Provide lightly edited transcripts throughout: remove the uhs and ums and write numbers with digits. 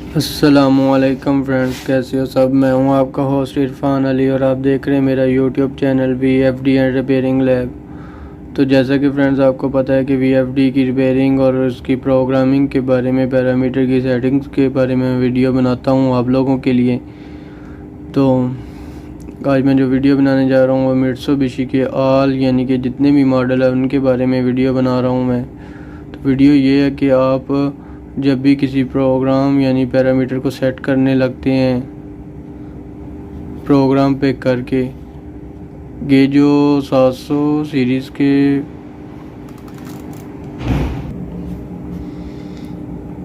अस्सलामुअलैकुम फ्रेंड्स, कैसे हो सब। मैं हूं आपका होस्ट इरफान अली और आप देख रहे हैं मेरा YouTube channel VFD and repairing lab. तो जैसा कि फ्रेंड्स आपको पता है कि VFD की रिपेयरिंग और उसकी प्रोग्रामिंग के बारे में, पैरामीटर की सेटिंग्स के बारे में वीडियो बनाता हूं आप लोगों के लिए। तो आज मैं जो वीडियो बनाने जा रहा हूँ वो मित्सुबिशी के ऑल यानी कि जितने भी मॉडल है उनके बारे में वीडियो बना रहा हूँ मैं। तो वीडियो ये है कि आप जब भी किसी प्रोग्राम यानी पैरामीटर को सेट करने लगते हैं प्रोग्राम पे करके, ये जो 700 सीरीज़ के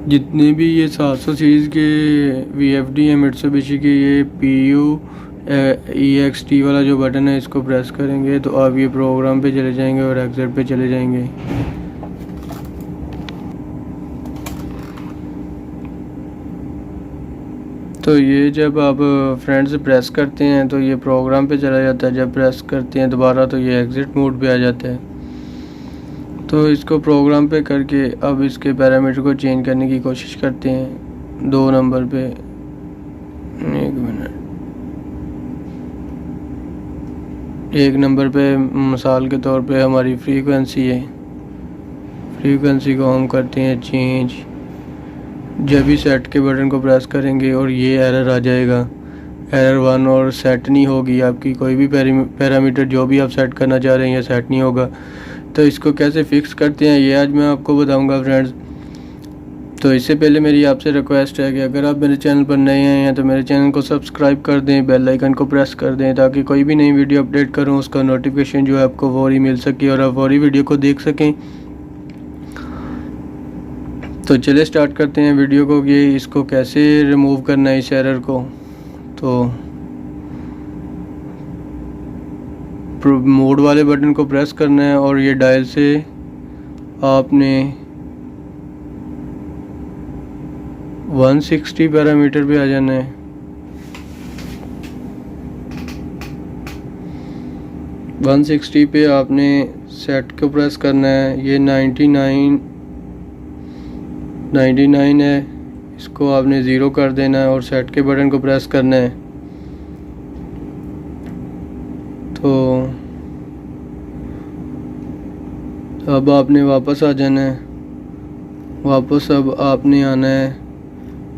जितने भी ये 700 सीरीज़ के VFD है मित्सुबिशी के, ये PU EXT वाला जो बटन है इसको प्रेस करेंगे तो आप ये प्रोग्राम पे चले जाएंगे और एग्जिट पे चले जाएंगे। तो ये जब आप फ्रेंड्स प्रेस करते हैं तो ये प्रोग्राम पे चला जाता है, जब प्रेस करते हैं दोबारा तो ये एग्ज़िट मोड पे आ जाता है। तो इसको प्रोग्राम पे करके अब इसके पैरामीटर को चेंज करने की कोशिश करते हैं 2 नंबर पे। एक मिनट, 1 नंबर पे मिसाल के तौर पे हमारी फ्रीक्वेंसी है, फ्रीक्वेंसी को हम करते हैं चेंज। जब भी सेट के बटन को प्रेस करेंगे और ये एरर आ जाएगा, एरर 1, और सेट नहीं होगी आपकी कोई भी पैरामीटर जो भी आप सेट करना चाह रहे हैं, ये सेट नहीं होगा। तो इसको कैसे फिक्स करते हैं ये आज मैं आपको बताऊंगा फ्रेंड्स। तो इससे पहले मेरी आपसे रिक्वेस्ट है कि अगर आप मेरे चैनल पर नए आए हैं तो मेरे चैनल को सब्सक्राइब कर दें, बेल आइकन को प्रेस कर दें ताकि कोई भी नई वीडियो अपडेट करूँ उसका नोटिफिकेशन जो है आपको फौरी मिल सके और आप फौरी वीडियो को देख सकें। तो चलिए स्टार्ट करते हैं वीडियो को कि इसको कैसे रिमूव करना है इस एरर को। तो मोड वाले बटन को प्रेस करना है और ये डायल से आपने 160 पैरामीटर पे आ जाना है। वन 160 पे आपने सेट को प्रेस करना है। ये 99 है, इसको आपने 0 कर देना है और सेट के बटन को प्रेस करना है। तो अब आपने वापस आ जाना है, वापस अब आपने आना है।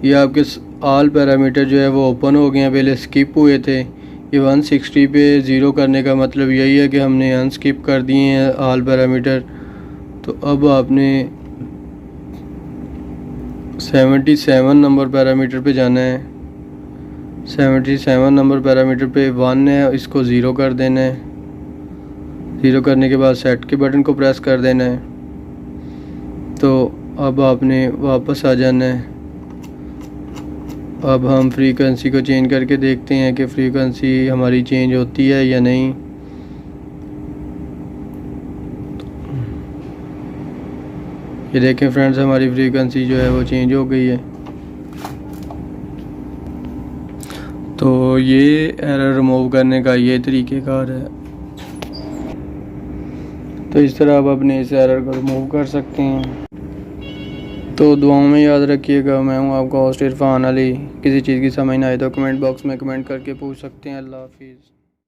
ये आपके ऑल पैरामीटर जो है वो ओपन हो गए हैं, पहले स्किप हुए थे। ये 160 पे 0 करने का मतलब यही है कि हमने अनस्किप कर दिए हैं ऑल पैरामीटर। तो अब आपने 77 नंबर पैरामीटर पे जाना है। 77 नंबर पैरामीटर पे 1 है, इसको 0 कर देना है। 0 करने के बाद सेट के बटन को प्रेस कर देना है। तो अब आपने वापस आ जाना है। अब हम फ्रीक्वेंसी को चेंज करके देखते हैं कि फ्रीक्वेंसी हमारी चेंज होती है या नहीं। ये देखें फ्रेंड्स, हमारी फ्रीक्वेंसी जो है वो चेंज हो गई है। तो ये एरर रिमूव करने का ये तरीक़ेकार है। तो इस तरह आप अपने इस एरर को रिमूव कर सकते हैं। तो दुआओं में याद रखिएगा। मैं हूँ आपका होस्ट इरफान अली। किसी चीज़ की समझ ना आए तो कमेंट बॉक्स में कमेंट करके पूछ सकते हैं। अल्लाह हाफिज़।